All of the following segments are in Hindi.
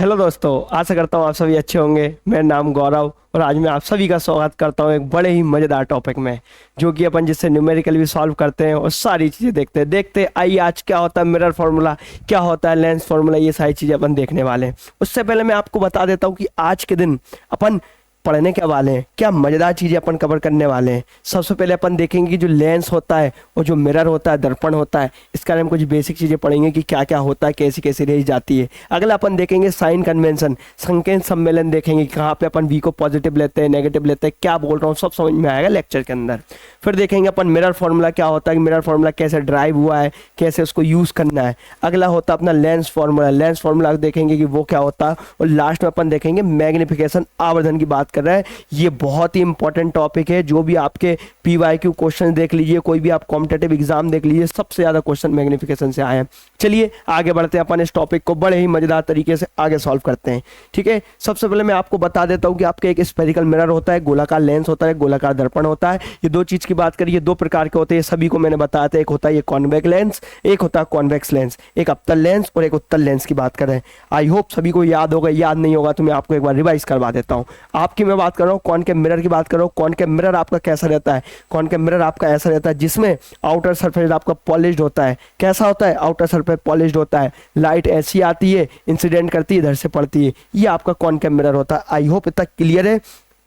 हेलो दोस्तों, आशा करता हूँ आप सभी अच्छे होंगे। मेरा नाम गौरव और आज मैं आप सभी का स्वागत करता हूँ एक बड़े ही मज़ेदार टॉपिक में, जो कि अपन जिससे न्यूमेरिकल भी सॉल्व करते हैं और सारी चीज़ें देखते हैं। आइए आज क्या होता है मिरर फार्मूला, क्या होता है लेंस फार्मूला, ये सारी चीज़ें अपन देखने वाले हैं। उससे पहले मैं आपको बता देता हूँ कि आज के दिन अपन पढ़ने क्या वाले हैं, क्या मज़ेदार चीज़ें अपन कवर करने वाले हैं। सबसे पहले अपन देखेंगे कि जो लेंस होता है और जो मिरर होता है, दर्पण होता है, इसके बारे में कुछ बेसिक चीज़ें पढ़ेंगे कि क्या क्या होता है, कैसी कैसी रेंज जाती है। अगला अपन देखेंगे साइन कन्वेंशन, संकेत सम्मेलन देखेंगे, कहाँ पे अपन वी को पॉजिटिव लेते हैं, नेगेटिव लेते हैं, क्या बोल रहा हूँ सब समझ में आएगा लेक्चर के अंदर। फिर देखेंगे अपन मिरर फार्मूला क्या होता है, मिरर फार्मूला कैसे ड्राइव हुआ है, कैसे उसको यूज़ करना है। अगला होता है अपना लेंस फार्मूला, लेंस फार्मूला देखेंगे कि वो क्या होता है। और लास्ट में अपन देखेंगे मैग्निफिकेशन, आवर्धन की बात कर रहे हैं। ये बहुत ही इंपॉर्टेंट टॉपिक है। जो भी आपके PYQ क्वेश्चन देख लीजिए, कोई भी आप कॉम्पिटेटिव एग्जाम देख लीजिए, सबसे ज़्यादा क्वेश्चन मैग्निफिकेशन से आए हैं। चलिए आगे बढ़ते हैं, अपन इस टॉपिक को बड़े ही मज़ेदार तरीके से आगे सॉल्व करते हैं। ठीक है, सबसे पहले मैं आपको बता देता हूँ कि आपके एक स्फेरिकल मिरर होता है, गोलाकार लेंस होता है, गोलाकार दर्पण होता है। ये दो चीज़ की बात करिए, दो प्रकार के होते हैं, सभी को मैंने बताया था। एक होता है ये कॉन्वेक्स लेंस, एक होता है कॉन्वेक्स लेंस, एक अवतल लेंस और एक उत्तल लेंस की बात करें। आई होप सभी को याद होगा, याद नहीं होगा तो मैं आपको एक बार रिवाइज करवा देता हूँ। आपकी मैं बात कर रहा हूँ कॉनकेव मिरर की बात कर रहा हूँ। कॉनकेव मिरर आपका कैसा रहता है, कॉनकेव मिरर आपका ऐसा रहता है जिसमें आउटर सरफेस आपका पॉलिश्ड होता है। कैसा होता है, आउटर सरफेस पॉलिश्ड होता है, लाइट ऐसी आती है, इंसिडेंट करती है, इधर से पड़ती है। ये आपका कॉनकेव मिरर होता है। आई होप इतना क्लियर है,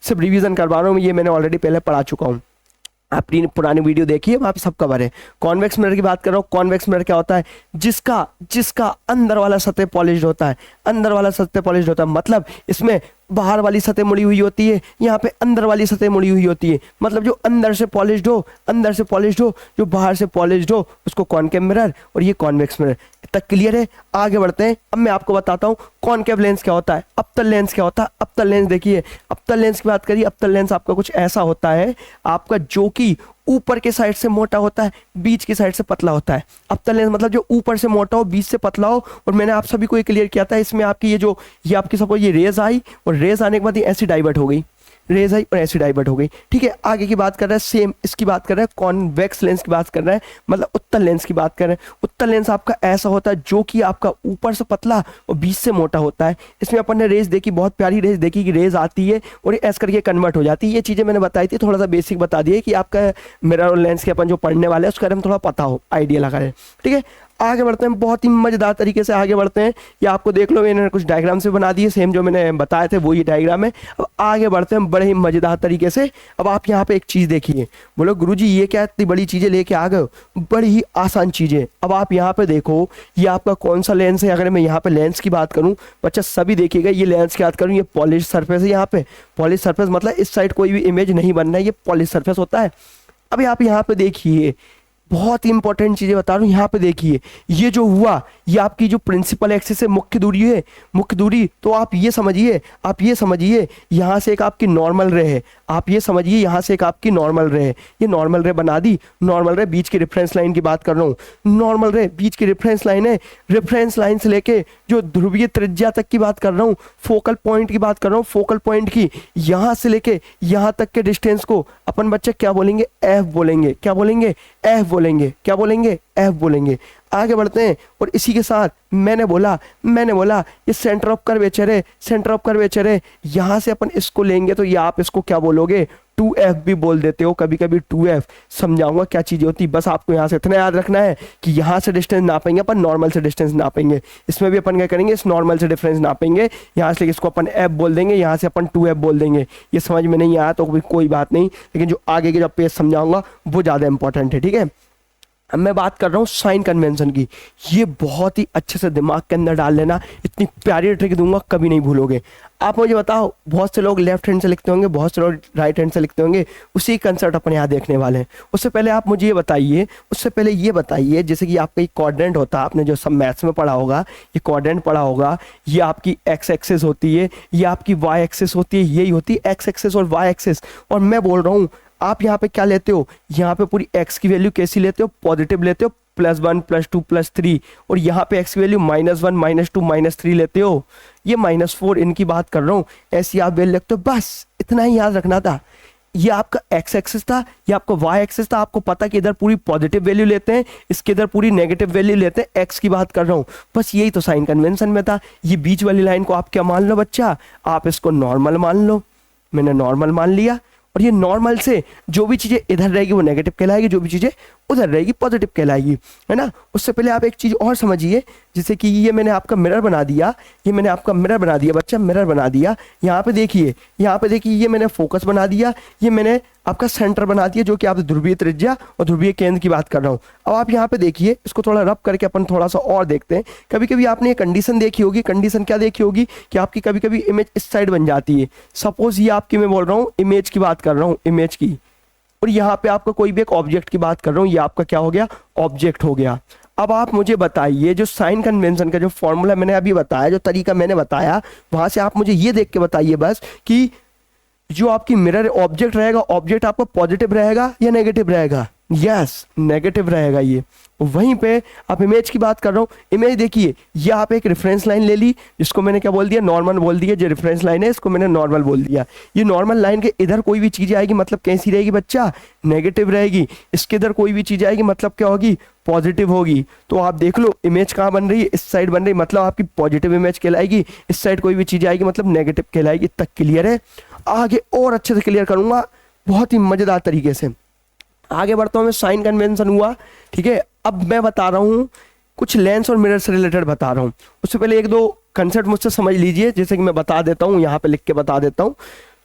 सिर्फ रिवीजन करवा रहा हूँ, ये मैंने ऑलरेडी पहले पढ़ा चुका हूँ। अपनी पुरानी वीडियो देखिए, वहाँ पे सब कवर है। कॉन्वेक्स मिरर की बात कर रहा हूँ। कॉन्वेक्स मिरर क्या होता है, जिसका जिसका अंदर वाला सतह पॉलिश्ड होता है, अंदर वाला सतह पॉलिश्ड होता है। मतलब इसमें बाहर वाली सतह मुड़ी हुई होती है, यहाँ पे अंदर वाली सतह मुड़ी हुई होती है। मतलब जो अंदर से पॉलिश्ड हो, अंदर से पॉलिश्ड हो, जो बाहर से पॉलिश्ड हो, उसको कॉनकेव मिरर और ये कॉन्वेक्स मिरर। इतना क्लियर है, आगे बढ़ते हैं। अब मैं आपको बताता हूँ कॉनकेव लेंस क्या होता है, अवतल लेंस क्या होता है। अवतल लेंस देखिए, अवतल लेंस की बात करिए। अवतल लेंस आपका कुछ ऐसा होता है आपका, जो कि ऊपर के साइड से मोटा होता है, बीच की साइड से पतला होता है। अवतल लेंस मतलब जो ऊपर से मोटा हो, बीच से पतला हो। और मैंने आप सभी को ये क्लियर किया था, इसमें आपकी ये आपकी सपोज ये रेज आई और रेज आने के बाद ये ऐसी डाइवर्ट हो गई, रेज आई और ऐसी डाइवर्ट हो गई। ठीक है, आगे की बात कर रहे हैं, सेम इसकी बात कर रहे हैं, कॉन्वेक्स लेंस की बात कर रहे हैं, मतलब उत्तल लेंस की बात कर रहे हैं। उत्तल लेंस आपका ऐसा होता है जो कि आपका ऊपर से पतला और बीच से मोटा होता है। इसमें अपन ने रेज देखी, बहुत प्यारी रेज देखी कि रेज आती है और ये ऐसा करके कन्वर्ट हो जाती है। ये चीज़ें मैंने बताई थी, थोड़ा सा बेसिक बता दिए कि आपका मिरर और लेंस के अपन जो पढ़ने वाले हैं उसके बारे में थोड़ा पता हो, आइडिया लगा रहे। ठीक है, आगे बढ़ते हैं, बहुत ही मज़ेदार तरीके से आगे बढ़ते हैं। ये आपको देख लो, मैंने कुछ डायग्राम से बना दिए, सेम जो मैंने बताए थे वो ये डायग्राम है। अब आगे बढ़ते हैं बड़े ही मज़ेदार तरीके से। अब आप यहाँ पे एक चीज़ देखिए, बोलो गुरुजी ये क्या इतनी बड़ी चीज़ें लेके आ गए, बड़ी ही आसान चीज़ें। अब आप यहाँ पे देखो, ये आपका कौन सा लेंस है। अगर मैं यहाँ पे लेंस की बात करूँ, बच्चा सभी देखिएगा, ये लेंस की बात करूँ, ये पॉलिश सरफेस है। यहाँ पे पॉलिश सरफेस मतलब इस साइड कोई भी इमेज नहीं बनना है, ये पॉलिश सरफेस होता है। अभी आप यहाँ पे देखिए, बहुत ही इंपॉर्टेंट चीजें बता रहा हूँ। यहाँ पे देखिए, ये जो हुआ, ये आपकी जो प्रिंसिपल एक्सिस है, मुख्य दूरी है, मुख्य दूरी। तो आप ये समझिए, यहाँ से एक आपकी नॉर्मल रे है। आप ये समझिए, यहाँ से एक आपकी नॉर्मल रे है। ये नॉर्मल रे बना दी, नॉर्मल रे बीच की रेफरेंस लाइन की बात कर रहा हूँ। नॉर्मल रे बीच की रेफरेंस लाइन है, रेफरेंस लाइन से लेके जो ध्रुवीय त्रिज्या तक की बात कर रहा हूँ, फोकल पॉइंट की बात कर रहा हूँ, फोकल पॉइंट की यहाँ से लेके यहाँ तक के डिस्टेंस को अपन बच्चे क्या बोलेंगे, एफ बोलेंगे। क्या बोलेंगे, एफ बोलेंगे। क्या बोलेंगे, एफ बोलेंगे। आगे बढ़ते हैं, और इसी के साथ मैंने बोला ये सेंटर ऑफ कर्वेचर है, सेंटर ऑफ कर्वेचर है। यहाँ से अपन इसको लेंगे तो ये आप इसको क्या बोलोगे, 2F भी बोल देते हो कभी कभी, 2F। समझाऊंगा क्या चीज़ें होती है, बस आपको यहाँ से इतना याद रखना है कि यहाँ से डिस्टेंस नापेंगे अपन, नॉर्मल से डिस्टेंस नापेंगे। इसमें भी अपन क्या करेंगे, इस नॉर्मल से डिफरेंस नापेंगे। यहाँ से इसको अपन F बोल देंगे, यहाँ से अपन 2F बोल देंगे। ये समझ में नहीं आया तो कोई बात नहीं, लेकिन जो आगे के जब पेज समझाऊंगा वो ज़्यादा इंपॉर्टेंट है। ठीक है, अब मैं बात कर रहा हूँ साइन कन्वेंशन की। ये बहुत ही अच्छे से दिमाग के अंदर डाल लेना, इतनी प्यारी ट्रिक दूंगा कभी नहीं भूलोगे। आप मुझे बताओ, बहुत से लोग लेफ्ट हैंड से लिखते होंगे, बहुत से लोग राइट हैंड से लिखते होंगे, उसी कंसेप्ट अपन यहाँ देखने वाले हैं। उससे पहले आप मुझे ये बताइए, जैसे कि आपका एक क्वाड्रेंट होता है, आपने जो सब मैथ्स में पढ़ा होगा, ये क्वाड्रेंट पढ़ा होगा। ये आपकी एक्स एक्सिस होती है, ये आपकी वाई एक्सिस होती है, यही होती है एक्स एक्सिस और वाई एक्सिस। और मैं बोल रहा हूँ, आप यहाँ पे क्या लेते हो, यहाँ पे पूरी x की वैल्यू कैसी लेते हो, पॉजिटिव लेते हो, +1 +2 +3। और यहाँ पे x की वैल्यू -1 -2 -3 लेते हो। ये -4 इनकी बात कर रहा हूँ, ऐसी आप वैल्यू लिखते हो। बस इतना ही याद रखना था। ये आपका एक्स एक्सिस था, ये आपका वाई एक्सिस था। आपको पता कि इधर पूरी पॉजिटिव वैल्यू लेते हैं, इसके इधर पूरी नेगेटिव वैल्यू लेते हैं, एक्स की बात कर रहा हूँ। बस यही तो साइन कन्वेंशन में था। ये बीच वाली लाइन को आप क्या मान लो बच्चा, आप इसको नॉर्मल मान लो। मैंने नॉर्मल मान लिया, और ये नॉर्मल से जो भी चीज़ें इधर रहेगी वो नेगेटिव कहलाएगी, जो भी चीज़ें उधर रहेगी पॉजिटिव कहलाएगी, है ना। उससे पहले आप एक चीज़ और समझिए, जैसे कि ये मैंने आपका मिरर बना दिया, ये मैंने आपका मिरर बना दिया बच्चा, मिरर बना दिया। यहाँ पे देखिए, यहाँ पे देखिए, ये मैंने फोकस बना दिया, ये मैंने आपका सेंटर बना दिया, जो कि आप ध्रुवीय त्रिज्या और ध्रुवीय केंद्र की बात कर रहा हूँ। अब आप यहाँ पे देखिए, इसको थोड़ा रब करके अपन थोड़ा सा और देखते हैं। कभी कभी आपने ये कंडीशन देखी होगी, कंडीशन क्या देखी होगी कि आपकी कभी कभी इमेज इस साइड बन जाती है। सपोज ये आपकी, मैं बोल रहा हूँ इमेज की बात कर रहा हूँ, इमेज की, और यहाँ पे आपका कोई भी एक ऑब्जेक्ट की बात कर रहा हूँ, ये आपका क्या हो गया, ऑब्जेक्ट हो गया। अब आप मुझे बताइए, जो साइन कन्वेंशन का जो फॉर्मूला मैंने अभी बताया, जो तरीका मैंने बताया, वहां से आप मुझे ये देख के बताइए बस कि जो आपकी मिरर ऑब्जेक्ट रहेगा, ऑब्जेक्ट आपका पॉजिटिव रहेगा या नेगेटिव रहेगा। यस, नेगेटिव रहेगा। ये वहीं पे आप इमेज की बात कर रहा हूँ, इमेज देखिए, ये आप एक रेफरेंस लाइन ले ली, जिसको मैंने क्या बोल दिया, नॉर्मल बोल दिया। जो रेफरेंस लाइन है इसको मैंने नॉर्मल बोल दिया। ये नॉर्मल लाइन के इधर कोई भी चीज़ आएगी मतलब कैसी रहेगी बच्चा, नेगेटिव रहेगी। इसके इधर कोई भी चीज़ आएगी मतलब क्या होगी, पॉजिटिव होगी। तो आप देख लो, इमेज कहाँ बन रही है, इस साइड बन रही है, मतलब आपकी पॉजिटिव इमेज कहलाएगी। इस साइड कोई भी चीज़ आएगी मतलब नेगेटिव कहलाएगी। तक क्लियर है? आगे और अच्छे से क्लियर करूँगा बहुत ही मज़ेदार तरीके से। आगे बढ़ता हूँ मैं, साइन कन्वेंशन हुआ, ठीक है। अब मैं बता रहा हूँ कुछ लेंस और मिरर से रिलेटेड बता रहा हूँ। उससे पहले एक दो कंसेप्ट मुझसे समझ लीजिए, जैसे कि मैं बता देता हूँ, यहाँ पे लिख के बता देता हूँ।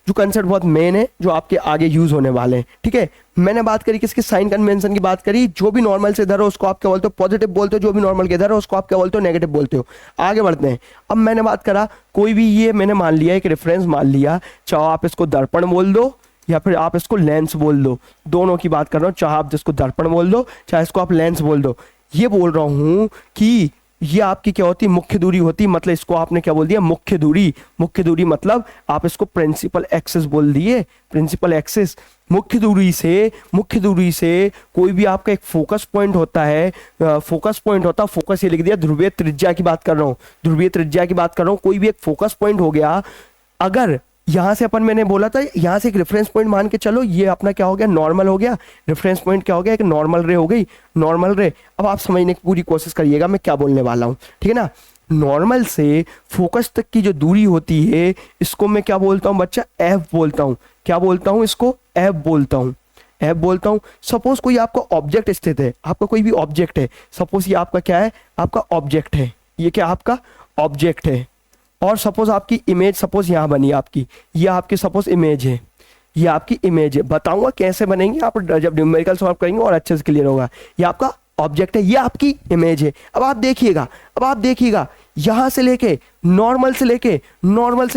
जो कंसेप्ट बहुत मेन है, जो आपके आगे यूज होने वाले हैं, ठीक है। मैंने बात करी किसकी, साइन कन्वेंशन की बात करी। जो भी नॉर्मल से इधर हो उसको आप क्या बोलते हो, पॉजिटिव बोलते हो। जो भी नॉर्मल के इधर हो उसको आप क्या बोलते हो, नेगेटिव बोलते हो। आगे बढ़ते हैं। अब मैंने बात करा, कोई भी ये मैंने मान लिया एक रेफरेंस मान लिया, चाहे आप इसको दर्पण बोल दो या फिर आप इसको लेंस बोल दो, दोनों की बात कर रहा हूँ। चाहे आप जिसको दर्पण बोल दो, चाहे इसको आप लेंस बोल दो। ये बोल रहा हूँ कि ये आपकी क्या होती है, मुख्य दूरी होती है। मतलब इसको आपने क्या बोल दिया, मुख्य दूरी। मुख्य दूरी मतलब आप इसको प्रिंसिपल एक्सिस बोल दिए, प्रिंसिपल एक्सिस। मुख्य दूरी से कोई भी आपका एक फोकस पॉइंट होता है, फोकस पॉइंट होता है, फोकस ये लिख दिया, ध्रुवीय त्रिज्या की बात कर रहा हूँ, ध्रुवीय त्रिज्या की बात कर रहा हूँ। कोई भी एक फोकस पॉइंट हो गया, अगर यहाँ से अपन, मैंने बोला था यहाँ से एक रेफरेंस पॉइंट मान के चलो, ये अपना क्या हो गया, नॉर्मल हो गया। रेफरेंस पॉइंट क्या हो गया, एक नॉर्मल रे हो गई, नॉर्मल रे। अब आप समझने की पूरी कोशिश करिएगा मैं क्या बोलने वाला हूँ, ठीक है ना। नॉर्मल से फोकस तक की जो दूरी होती है, इसको मैं क्या बोलता हूँ बच्चा, एफ बोलता हूँ। क्या बोलता हूँ इसको, एफ बोलता हूँ, एफ बोलता हूँ। सपोज कोई आपका ऑब्जेक्ट स्थित है, आपका कोई भी ऑब्जेक्ट है, सपोज ये आपका क्या है, आपका ऑब्जेक्ट है, ये क्या आपका ऑब्जेक्ट है। और सपोज आपकी इमेज, सपोज यहाँ बनी आपकी, ये आपकी सपोज इमेज है, ये आपकी इमेज है। बताऊंगा कैसे बनेंगे, आप जब न्यूमेरिकल सॉल्व करेंगे और अच्छे से क्लियर होगा। ये आपका ऑब्जेक्ट है, ये आपकी इमेज है। अब आप देखिएगा, यहाँ से लेके नॉर्मल से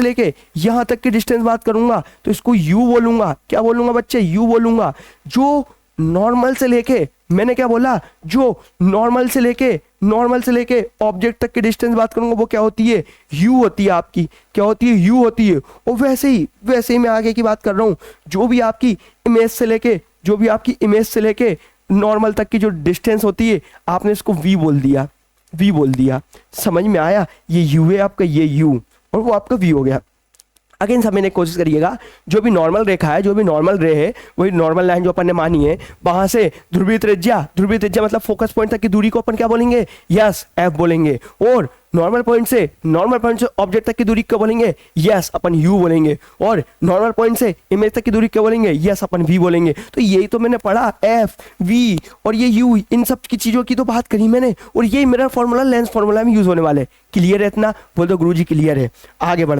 लेके यहाँ तक की डिस्टेंस बात करूंगा तो इसको यू बोलूंगा। क्या बोलूंगा बच्चे, यू बोलूंगा। जो नॉर्मल से लेके, मैंने क्या बोला, जो नॉर्मल से लेके ऑब्जेक्ट तक की डिस्टेंस बात करूंगा वो क्या होती है, यू होती है आपकी। क्या होती है, यू होती है। और वैसे ही मैं आगे की बात कर रहा हूँ, जो भी आपकी इमेज से लेके नॉर्मल तक की जो डिस्टेंस होती है, आपने इसको वी बोल दिया। समझ में आया, ये यू है आपका, ये यू, और वो आपका वी हो गया। अगेन समझने की कोशिश करिएगा, जो भी नॉर्मल रेखा है, जो भी नॉर्मल रे है, वही नॉर्मल लाइन जो अपन ने मानी है, वहां से ध्रुवीय त्रिज्या मतलब फोकस पॉइंट तक की दूरी को अपन क्या बोलेंगे, यस, एफ बोलेंगे। और नॉर्मल पॉइंट से ऑब्जेक्ट तक की दूरी क्या बोलेंगे, यस, अपन यू बोलेंगे। और नॉर्मल पॉइंट से इमेज तक की दूरी क्या बोलेंगे, यस, अपन वी बोलेंगे। तो यही तो मैंने पढ़ा, एफ, वी और ये यू, इन सब की चीजों की तो बात करी मैंने। और यही मेरा फॉर्मूला लेंस फॉर्मूला में यूज होने वाले। क्लियर है इतना? बोल दो गुरुजी क्लियर है। आगे बढ़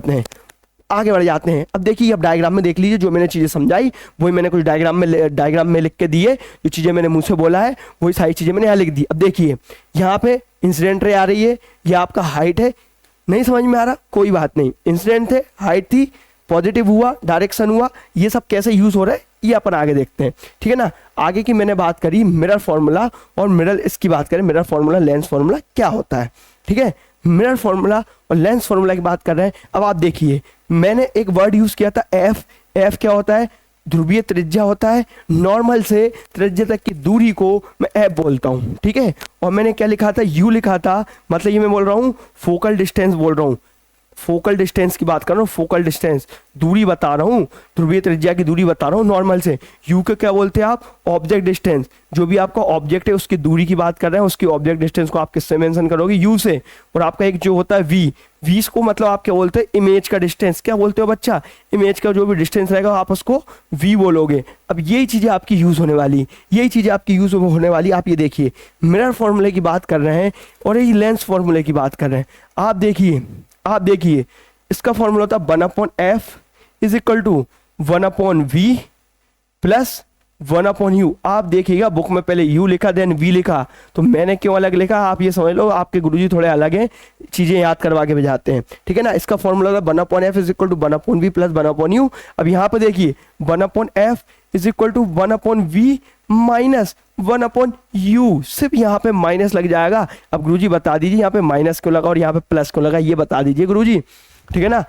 जाते हैं। अब देखिए, अब डायग्राम में देख लीजिए, जो मैंने चीज़ें समझाई वही मैंने कुछ डायग्राम में लिख के दिए। जो चीज़ें मैंने मुंह से बोला है वही सारी चीज़ें मैंने यहाँ लिख दी। अब देखिए, यहाँ पे इंसिडेंट रे आ रही है, ये आपका हाइट है। नहीं समझ में आ रहा, कोई बात नहीं। इंसिडेंट थे, हाइट थी, पॉजिटिव हुआ, डायरेक्शन हुआ, ये सब कैसे यूज हो रहा है ये अपन आगे देखते हैं, ठीक है ना। आगे की मैंने बात करी मिरर फॉर्मूला, और मिरर इसकी बात करें, मिरर फॉर्मूला लेंस फॉर्मूला क्या होता है, ठीक है। मिरर फॉर्मूला और लेंस फॉर्मूला की बात कर रहे हैं। अब आप देखिए, मैंने एक वर्ड यूज किया था, एफ। एफ क्या होता है, ध्रुवीय त्रिज्या होता है। नॉर्मल से त्रिज्या तक की दूरी को मैं एफ बोलता हूँ, ठीक है। और मैंने क्या लिखा था, यू लिखा था। मतलब ये मैं बोल रहा हूँ फोकल डिस्टेंस बोल रहा हूँ। फोकल डिस्टेंस की बात कर रहा हूँ, फोकल डिस्टेंस, दूरी बता रहा हूँ, ध्रुवीय त्रिज्या की दूरी बता रहा हूँ नॉर्मल से। यू को क्या बोलते हैं आप, ऑब्जेक्ट डिस्टेंस, जो भी आपका ऑब्जेक्ट है उसकी दूरी की बात कर रहे हैं, उसकी ऑब्जेक्ट डिस्टेंस को आप किससे मेंशन करोगे, यू से। और आपका एक जो होता है वी, वी को मतलब आप क्या बोलते हैं, इमेज का डिस्टेंस, क्या बोलते हो बच्चा, इमेज का जो भी डिस्टेंस रहेगा आप उसको वी बोलोगे। अब यही चीज़ें आपकी यूज़ होने वाली, यही चीज़ें आपकी यूज़ होने वाली। आप ये देखिए मिरर फॉर्मूले की बात कर रहे हैं और ये लेंस फॉर्मूले की बात कर रहे हैं। आप देखिए इसका फॉर्मूला होता है 1/f is equal to 1/v plus 1/u। आप देखिएगा बुक में पहले u लिखा देन v लिखा, तो मैंने क्यों अलग लिखा आप ये समझ लो, आपके गुरुजी थोड़े अलग हैं, चीजें याद करवा के भेजाते हैं, ठीक है ना। इसका फॉर्मूला था 1/f is equal to 1/v plus 1/u। अब यहाँ पे देखिए 1/f is equal to 1/v minus 1/u, सिर्फ यहाँ पे माइनस लग जाएगा। अब गुरुजी बता दीजिए यहाँ पे माइनस क्यों लगा और यहाँ पे प्लस क्यों लगा, ये बता दीजिए गुरुजी, ठीक है ना।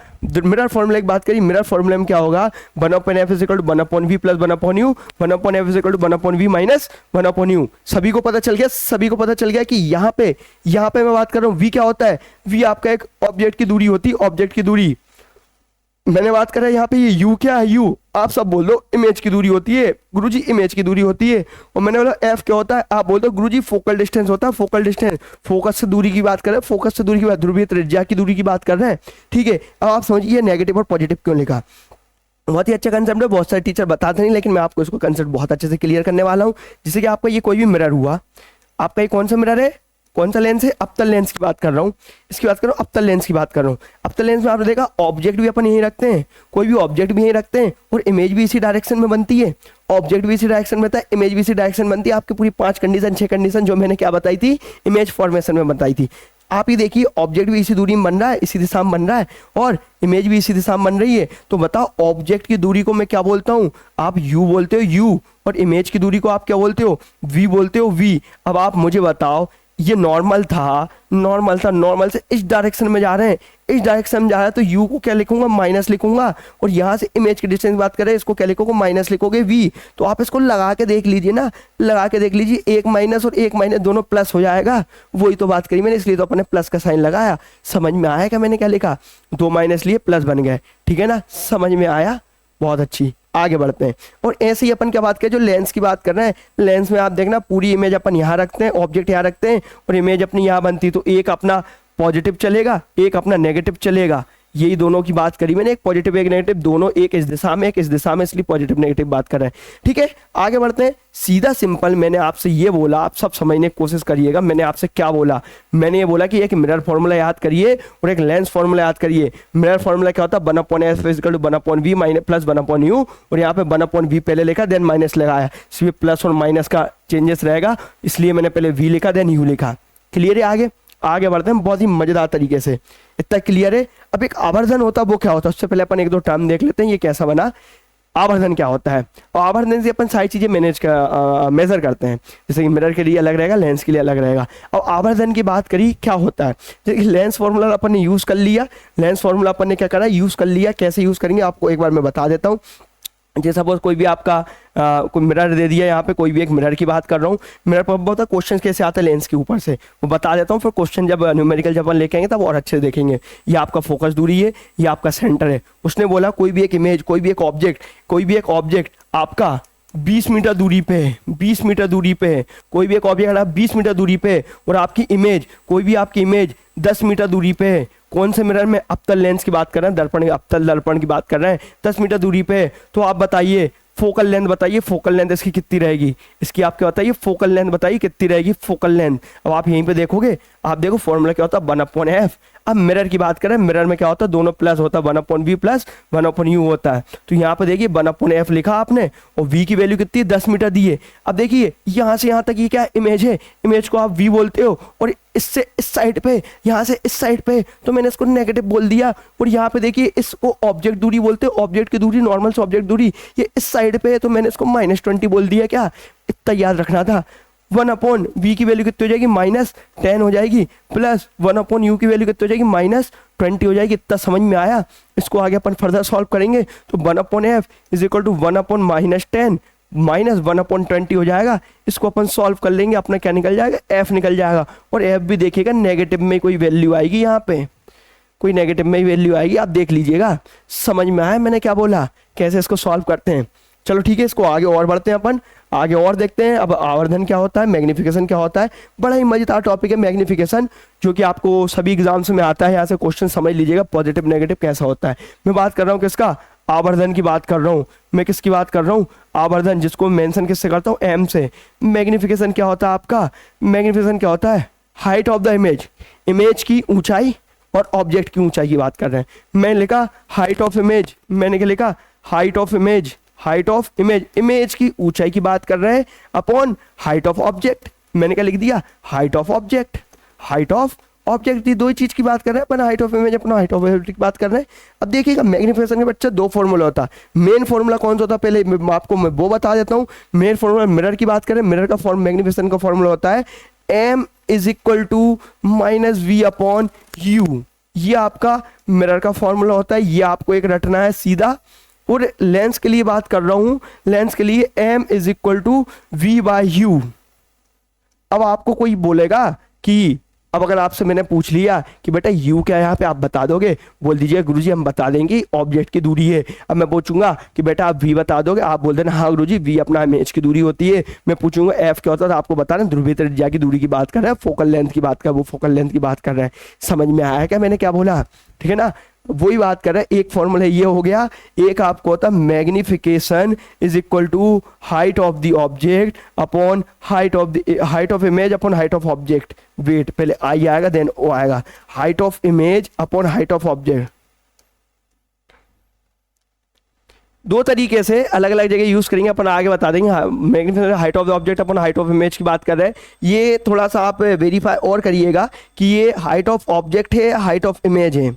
मिरर फॉर्मूले की बात करिए, मिरर फॉर्मूले में क्या होगा, 1/f is equal to 1/v plus 1/u, 1/f is equal to 1/v minus 1/u। सभी को पता चल गया, सभी को पता चल गया कि यहाँ पे मैं बात कर रहा हूँ v क्या होता है, v आपका एक ऑब्जेक्ट की दूरी होती है, ऑब्जेक्ट की दूरी। मैंने बात करा यहाँ पे ये u क्या है, u आप सब बोल दो इमेज की दूरी होती है गुरुजी, इमेज की दूरी होती है। और मैंने बोला f क्या होता है, आप बोल दो गुरुजी फोकल डिस्टेंस होता है, फोकल डिस्टेंस, फोकस से दूरी की बात कर रहे हैं, फोकस से दूरी की बात, ध्रुवीय त्रिज्या की दूरी की बात कर रहे हैं, ठीक है। अब आप समझिए नेगेटिव और पॉजिटिव क्यों लिखा, बहुत ही अच्छा कंसेप्ट है, बहुत सारे टीचर बताते नहीं, लेकिन मैं आपको इसको कंसेप्ट बहुत अच्छे से क्लियर करने वाला हूँ। जैसे कि आपका ये कोई भी मिरर हुआ, आपका ये कौन सा मिरर है, कौन सा लेंस है, अवतल लेंस की बात कर रहा हूँ, इसकी बात कर रहा हूँ, अवतल लेंस की बात कर रहा हूँ। अवतल लेंस में आपने देखा ऑब्जेक्ट भी अपन यहीं रखते हैं, कोई भी ऑब्जेक्ट भी यहीं रखते हैं और इमेज भी इसी डायरेक्शन में बनती है, ऑब्जेक्ट भी इसी डायरेक्शन में बनता है, इमेज भी इसी डायरेक्शन बनती है। आपकी पूरी 5 कंडीशन 6 कंडीशन जो मैंने क्या बताई थी, इमेज फॉर्मेशन में बताई थी। आप ही देखिए ऑब्जेक्ट भी इसी दूरी में बन रहा है, इसी दिशा में बन रहा है और इमेज भी इसी दिशा में बन रही है। तो बताओ ऑब्जेक्ट की दूरी को मैं क्या बोलता हूँ, आप u बोलते हो u, और इमेज की दूरी को आप क्या बोलते हो, v बोलते हो v। अब आप मुझे बताओ ये नॉर्मल था, नॉर्मल से इस डायरेक्शन में जा रहे हैं, इस डायरेक्शन में जा रहा है, तो u को क्या लिखूंगा, माइनस लिखूंगा, और यहाँ से इमेज की डिस्टेंस बात करें इसको क्या लिखोगे, माइनस लिखोगे v। तो आप इसको लगा के देख लीजिए ना, लगा के देख लीजिए, एक माइनस और एक माइनस दोनों प्लस हो जाएगा, वही तो बात करी मैंने, इसलिए तो अपने प्लस का साइन लगाया। समझ में आया क्या मैंने क्या लिखा, 2 माइनस लिए प्लस बन गए, ठीक है ना, समझ में आया, बहुत अच्छी। आगे बढ़ते हैं और ऐसे ही अपन क्या बात करें, जो लेंस की बात कर रहे हैं, लेंस में आप देखना पूरी इमेज अपन यहाँ रखते हैं, ऑब्जेक्ट यहाँ रखते हैं और इमेज अपनी यहाँ बनती है, तो एक अपना पॉजिटिव चलेगा, एक अपना नेगेटिव चलेगा। यही दोनों की बात करी मैंने, एक पॉजिटिव एक नेगेटिव, दोनों एक इस दिशा में एक इस दिशा में, इसलिए पॉजिटिव नेगेटिव बात कर रहे हैं, ठीक है। आगे बढ़ते हैं, सीधा सिंपल मैंने आपसे ये बोला, आप सब समझने की कोशिश करिएगा। मैंने आपसे क्या बोला, मैंने ये बोला कि एक मिरर फॉर्मूला याद करिए और एक लेंस फॉर्मूला याद करिए। मिरर फॉर्मूला क्या होता है, 1/f is equal to 1/v minus plus 1/u, और यहाँ पे 1/v पहले लिखा देन माइनस लगाया, इसलिए प्लस और माइनस का चेंजेस रहेगा, इसलिए मैंने पहले v लिखा देन u लिखा। क्लियर है, आगे बढ़ते हैं बहुत ही मजेदार तरीके से, इतना क्लियर है। अब एक आवर्धन होता है वो क्या होता है, उससे पहले अपन एक दो टर्म देख लेते हैं, ये कैसा बना, आवर्धन क्या होता है। और आवर्धन से अपन सारी चीजें मेजर करते हैं, जैसे कि मिरर के लिए अलग रहेगा, लेंस के लिए अलग रहेगा। और आवर्धन की बात करी क्या होता है, जैसे कि लेंस फॉर्मूला अपन ने यूज कर लिया, लेंस फॉर्मूला अपन ने क्या करा, यूज कर लिया। कैसे यूज करेंगे आपको एक बार मैं बता देता हूँ। जैसे सपोज कोई भी आपका कोई मिरर दे दिया, यहाँ पे कोई भी एक मिरर की बात कर रहा हूँ, मिरर पर बहुत क्वेश्चन कैसे आते हैं लेंस के ऊपर से वो बता देता हूँ, फिर क्वेश्चन जब न्यूमेरिकल जब अपन लेके आएंगे तब और अच्छे से देखेंगे। ये आपका फोकस दूरी है, ये आपका सेंटर है। उसने बोला कोई भी एक इमेज, कोई भी एक ऑब्जेक्ट आपका 20 मीटर दूरी पे है, 20 मीटर दूरी पे है, कोई भी एक ऑब्जेक्ट 20 मीटर दूरी पे है, और आपकी इमेज, कोई भी आपकी इमेज 10 मीटर दूरी पे है। कौन से मिरर में, अवतल लेंस की बात कर रहे हैं, दर्पण, अवतल दर्पण की बात कर रहे हैं, 10 मीटर दूरी पे है। तो आप बताइए फोकल लेंथ बताइए, फोकल लेंथ इसकी कितनी रहेगी, इसकी आप क्या बताइए, फोकल लेंथ बताइए कितनी रहेगी, फोकल लेंथ। अब आप यहीं पे देखोगे, आप देखो फॉर्मूला क्या होता है 1/f। अब मिरर की बात करें, मिरर में क्या होता है, दोनों प्लस होता है, 1/v प्लस 1/u होता है। तो यहाँ पे देखिए 1/f लिखा आपने और v की वैल्यू कितनी है, 10 मीटर दी है। अब देखिए यहाँ से यहाँ तक ये क्या इमेज है, इमेज को आप v बोलते हो, और इससे इस साइड पे, यहाँ से इस साइड पे, तो मैंने इसको नेगेटिव बोल दिया। और यहाँ पे देखिए इसको ऑब्जेक्ट दूरी बोलते हो, ऑब्जेक्ट की दूरी, नॉर्मल से ऑब्जेक्ट दूरी, ये इस साइड पे है, तो मैंने इसको -20 बोल दिया। क्या इतना याद रखना था। 1/v की वैल्यू कितनी हो जाएगी, -10 हो जाएगी, प्लस 1/u की वैल्यू कितनी हो जाएगी, -20 हो जाएगी। इतना समझ में आया। इसको आगे अपन फर्दर सॉल्व करेंगे, तो 1/f is equal to 1/-10 minus 1/20 हो जाएगा। इसको अपन सॉल्व कर लेंगे, अपना क्या निकल जाएगा, f निकल जाएगा। और f भी देखिएगा नेगेटिव में कोई वैल्यू आएगी यहाँ पे, कोई नेगेटिव में ही वैल्यू आएगी, आप देख लीजिएगा। समझ में आया मैंने क्या बोला, कैसे इसको सॉल्व करते हैं। चलो ठीक है, इसको आगे और बढ़ते हैं अपन, आगे और देखते हैं। अब आवर्धन क्या होता है, मैग्निफिकेशन क्या होता है। बड़ा ही मजेदार टॉपिक है मैग्निफिकेशन, जो कि आपको सभी एग्जाम्स में आता है। यहाँ से क्वेश्चन समझ लीजिएगा, पॉजिटिव नेगेटिव कैसा होता है। मैं बात कर रहा हूँ किसका, आवर्धन की बात कर रहा हूँ मैं। किसकी बात कर रहा हूँ, आवर्धन, जिसको मेंशन किससे करता हूँ, एम से। मैग्निफिकेशन क्या होता है आपका, मैग्निफिकेशन क्या होता है, height of the image, image की ऊंचाई और ऑब्जेक्ट की ऊंचाई की बात कर रहे हैं। मैंने लिखा हाइट ऑफ इमेज, मैंने क्या लिखा, height of image, height of image, image की ऊंचाई की बात कर रहे हैं अपॉन हाइट ऑफ ऑब्जेक्ट। मैंने क्या लिख दिया, height of object, height of object. दो ही चीज की बात कर रहे हैं अपन, हाइट ऑफ इमेज अपना हाइट ऑफ ऑब्जेक्ट की बात कर रहे हैं। अब देखिएगा मैग्निफिकेशन के बच्चे दो फॉर्मूला होता है। मेन फॉर्मूला कौन सा होता है, पहले आपको मैं वो बता देता हूँ। मेन फॉर्मूला मिरर की बात करें, मिरर का फॉर्म मैग्निफिकेशन का फॉर्मूला होता है m is equal to minus v upon u. ये आपका मिरर का फॉर्मूला होता है, ये आपको एक रटना है सीधा। और लेंस के लिए बात कर रहा हूं, लेंस के लिए m is equal to v by u. अब आपको कोई बोलेगा कि, अब अगर आपसे मैंने पूछ लिया कि बेटा u क्या है यहाँ पे, आप बता दोगे, बोल दीजिए गुरुजी हम बता देंगे ऑब्जेक्ट की दूरी है। अब मैं पूछूंगा कि बेटा आप v बता दोगे, आप बोल देना हाँ गुरुजी v अपना इमेज की दूरी होती है। मैं पूछूंगा f क्या होता है, तो आपको बताना ध्रुवीय त्रिज्या की दूरी की बात कर रहा है, फोकल लेंथ की बात कर, वो फोकल लेंथ की बात कर रहा है। समझ में आया क्या मैंने क्या बोला, ठीक है ना। वही बात कर रहे हैं, एक फॉर्मूला ये हो गया, एक आपको होता है magnification is equal to height of the object upon height of image upon height of object. Wait, पहले आई आएगा देन ओ आएगा, height of image upon height of object. दो तरीके से अलग अलग जगह यूज करेंगे अपन, आगे बता देंगे। Magnification height of the object upon height of image की बात कर रहे हैं। ये थोड़ा सा आप वेरीफाई और करिएगा कि ये हाइट ऑफ ऑब्जेक्ट है, हाइट ऑफ इमेज है,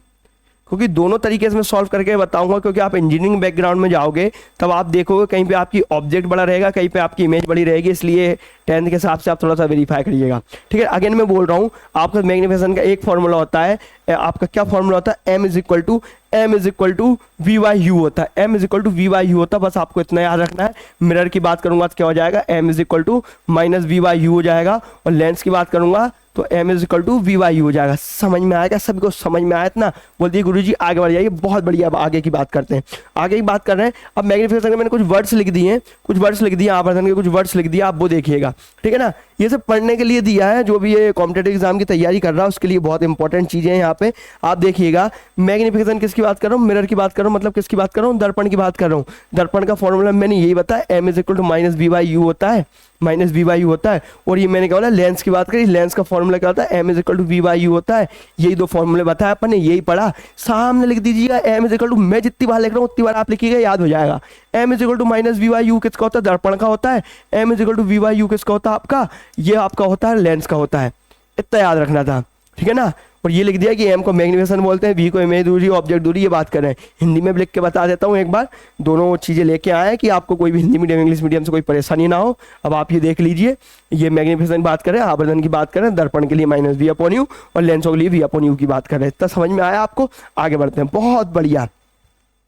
क्योंकि दोनों तरीके से मैं सॉल्व करके बताऊंगा। क्योंकि आप इंजीनियरिंग बैकग्राउंड में जाओगे तब आप देखोगे कहीं पे आपकी ऑब्जेक्ट बड़ा रहेगा, कहीं पे आपकी इमेज बड़ी रहेगी, इसलिए 10th के हिसाब से आप थोड़ा सा वेरीफाई करिएगा, ठीक है। अगेन मैं बोल रहा हूँ, आपका मैग्निफिकेशन का एक फॉर्मूला होता है, आपका क्या फॉर्मूला होता है, m is equal to v by u होता है, m is equal to v by u होता है। बस आपको इतना याद रखना है। मिरर की बात करूंगा तो क्या हो जाएगा, m is equal to minus v by u हो जाएगा, और लेंस की बात करूंगा तो m is equal to v by u हो जाएगा। समझ में आएगा, सभी को समझ में आया इतना, बोल दिए गुरुजी आगे बढ़ जाइए। बहुत बढ़िया, अब आगे की बात करते हैं, आगे की बात कर रहे हैं। अब मैग्निफिकेशन में मैंने कुछ वर्ड्स लिख दिए हैं, कुछ वर्ड्स लिख दिए, आवर्धन के कुछ वर्ड्स लिख दिया, आप वो देखिएगा, ठीक है ना। ये सब पढ़ने के लिए दिया है, जो भी ये कॉम्पिटेटिव एग्जाम की तैयारी कर रहा है उसके लिए बहुत इंपॉर्टेंट चीजें हैं यहाँ पे, आप देखिएगा। मैग्निफिकेशन किसकी बात कर रहा हूँ, मिरर की बात कर रहा हूँ, मतलब किसकी बात कर रहा हूँ, दर्पण की बात कर रहा हूँ। दर्पण का फॉर्मूला मैंने यही बताया, m is equal to minus v by u होता है, माइनस वी बाई यू होता है। और ये मैंने क्या बोला, लेंस की बात करी, लेंस का फॉर्मूला क्या होता है, m is equal to v by u होता है। यही दो फॉर्मूले बताया अपन ने, यही पढ़ा, सामने लिख दीजिएगा m इज इक्वल टू, मैं जितनी बार लिख रहा हूँ उतनी बार आप लिखिएगा, याद हो जाएगा। m is equal to minus v by u किसका होता है, दर्पण का होता है। m is equal to v by u किसका होता है, आपका, ये आपका होता है लेंस का होता है। इतना याद रखना था, ठीक है ना। और ये लिख दिया कि m को मैग्निफिकेशन बोलते हैं, v को इमेज दूरी, ऑब्जेक्ट दूरी, ये बात कर रहे हैं। हिंदी में लिख के बता देता हूँ एक बार, दोनों चीज़ें लेके आए कि आपको कोई भी हिंदी मीडियम इंग्लिश मीडियम से कोई परेशानी ना हो। अब आप ये देख लीजिए, ये मैग्निफिकेशन बात करें, आवर्धन की बात करें, दर्पण के लिए माइनस वी अपॉन यू और लेंसों के लिए वी अपॉन यू की बात कर रहे हैं। इतना समझ में आया आपको, आगे बढ़ते हैं। बहुत बढ़िया।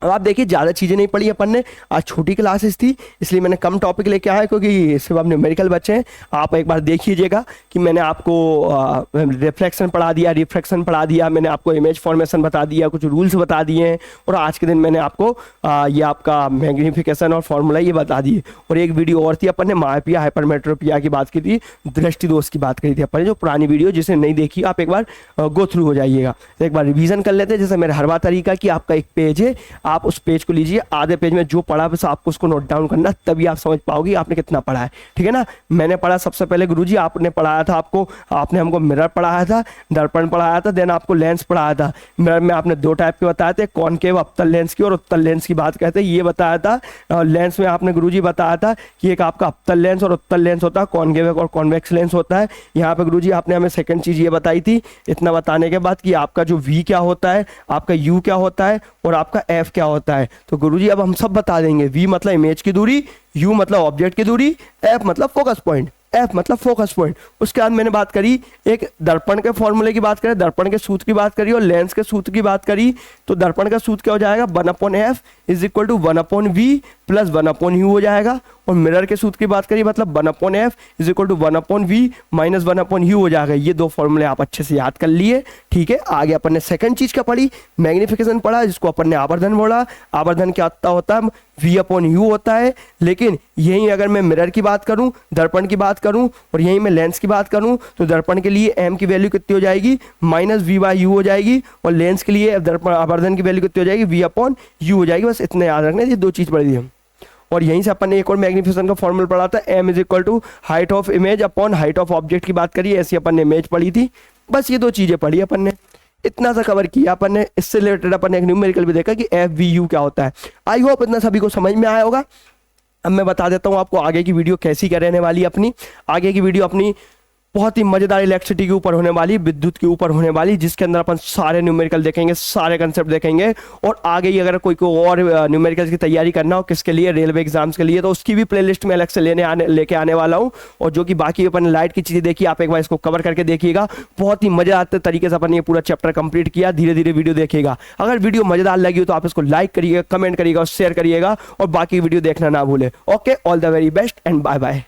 अब आप देखिए, ज़्यादा चीज़ें नहीं पढ़ी अपन ने, आज छोटी क्लासेस थी इसलिए मैंने कम टॉपिक लेके आया, क्योंकि सिर्फ आप न्यूमेरिकल बच्चे हैं। आप एक बार देख लीजिएगा कि मैंने आपको रिफ्लेक्शन पढ़ा दिया, रिफ्रैक्शन पढ़ा दिया, मैंने आपको इमेज फॉर्मेशन बता दिया, कुछ रूल्स बता दिए हैं, और आज के दिन मैंने आपको ये आपका मैग्निफिकेशन और फॉर्मूला ये बता दिए। और एक वीडियो और थी, अपन ने मायोपिया हाइपरमेट्रोपिया की बात की थी, दृष्टि दोष की बात करी थी अपन ने, जो पुरानी वीडियो, जिसे नहीं देखी आप एक बार गो थ्रू हो जाइएगा, एक बार रिवीजन कर लेते हैं। जैसे मेरा हर बार तरीका कि आपका एक पेज है, आप उस पेज को लीजिए, आधे पेज में जो पढ़ा बस आपको उसको नोट डाउन करना, तभी आप समझ पाओगे आपने कितना पढ़ा है, ठीक है ना। मैंने पढ़ा सबसे पहले गुरुजी, आपने पढ़ाया था, आपने हमको मिरर पढ़ाया था, दर्पण पढ़ाया था, देन आपको लेंस पढ़ाया था। मिरर में आपने दो टाइप के बताए थे, कॉनकेव अवतल लेंस की और उत्तल लेंस की बात कहते हैं, ये बताया था। और लेंस में आपने गुरुजी बताया था कि एक आपका अवतल लेंस और उत्तल लेंस होता है, कॉनकेव और कॉन्वेक्स लेंस होता है। यहाँ पे गुरुजी आपने हमें सेकंड चीज ये बताई थी, इतना बताने के बाद कि आपका जो v क्या होता है, आपका u क्या होता है और आपका f क्या होता है। तो गुरुजी अब हम सब बता देंगे, v मतलब इमेज की दूरी, u मतलब ऑब्जेक्ट की दूरी, f मतलब फोकस पॉइंट, f मतलब फोकस पॉइंट। उसके बाद मैंने बात करी, एक दर्पण के फॉर्मूले की बात करें, दर्पण के सूत्र की बात करी और लेंस के सूत्र की बात करी। तो दर्पण का सूत्र क्या हो जाएगा, 1/f is equal to 1/v plus 1/u हो जाएगा। और मिरर के सूत्र की बात करिए मतलब 1/f is equal to 1/v minus 1/u हो जाएगा। ये दो फॉर्मूले आप अच्छे से याद कर लिए, ठीक है। आगे अपन ने सेकंड चीज क्या पढ़ी, मैग्निफिकेशन पढ़ा, जिसको अपन ने आवर्धन बोला। आवर्धन क्या होता है, v/u होता है। लेकिन यही अगर मैं मिरर की बात करूं, दर्पण की बात करूं, और यही मैं लेंस की बात करूं, तो दर्पण के लिए m की वैल्यू कितनी हो जाएगी, -v/u हो जाएगी, और लेंस के लिए दर्पण आवर्धन की वैल्यू कितनी हो जाएगी, v/u हो जाएगी। बस इतना याद रखना, ये दो चीज पढ़ी थी हम। और यहीं से अपन ने एक और मैग्निफिकेशन का फॉर्मूला पढ़ा था, m is equal to height of image upon height of object की बात करिए, ऐसी अपन ने इमेज पढ़ी थी। बस ये दो चीजें पढ़ी अपन ने, इतना सा कवर किया अपन ने। इससे रिलेटेड अपन ने एक न्यूमेरिकल भी देखा कि FVU क्या होता है। आई होप इतना सभी को समझ में आया होगा। अब मैं बता देता हूँ आपको आगे की वीडियो कैसी क्या रहने वाली है अपनी। आगे की वीडियो अपनी बहुत ही मजेदार इलेक्ट्रिसिटी के ऊपर होने वाली, विद्युत के ऊपर होने वाली, जिसके अंदर अपन सारे न्यूमेरिकल देखेंगे, सारे कंसेप्ट देखेंगे। और आगे ही अगर कोई को और न्यूमेरिकल की तैयारी करना हो, किसके लिए, रेलवे एग्जाम्स के लिए, तो उसकी भी प्लेलिस्ट में अलग से लेके आने वाला हूँ। और जो कि बाकी अपन लाइट की चीजें देखी, आप एक बार इसको कवर करके देखिएगा। बहुत ही मजेदार तरीके से अपन ये पूरा चैप्टर कंप्लीट किया। धीरे धीरे वीडियो देखिएगा। अगर वीडियो मजेदार लगी हो तो आप इसको लाइक करिएगा, कमेंट करिएगा और शेयर करिएगा, और बाकी वीडियो देखना ना भूले। Okay, all the very best and bye bye.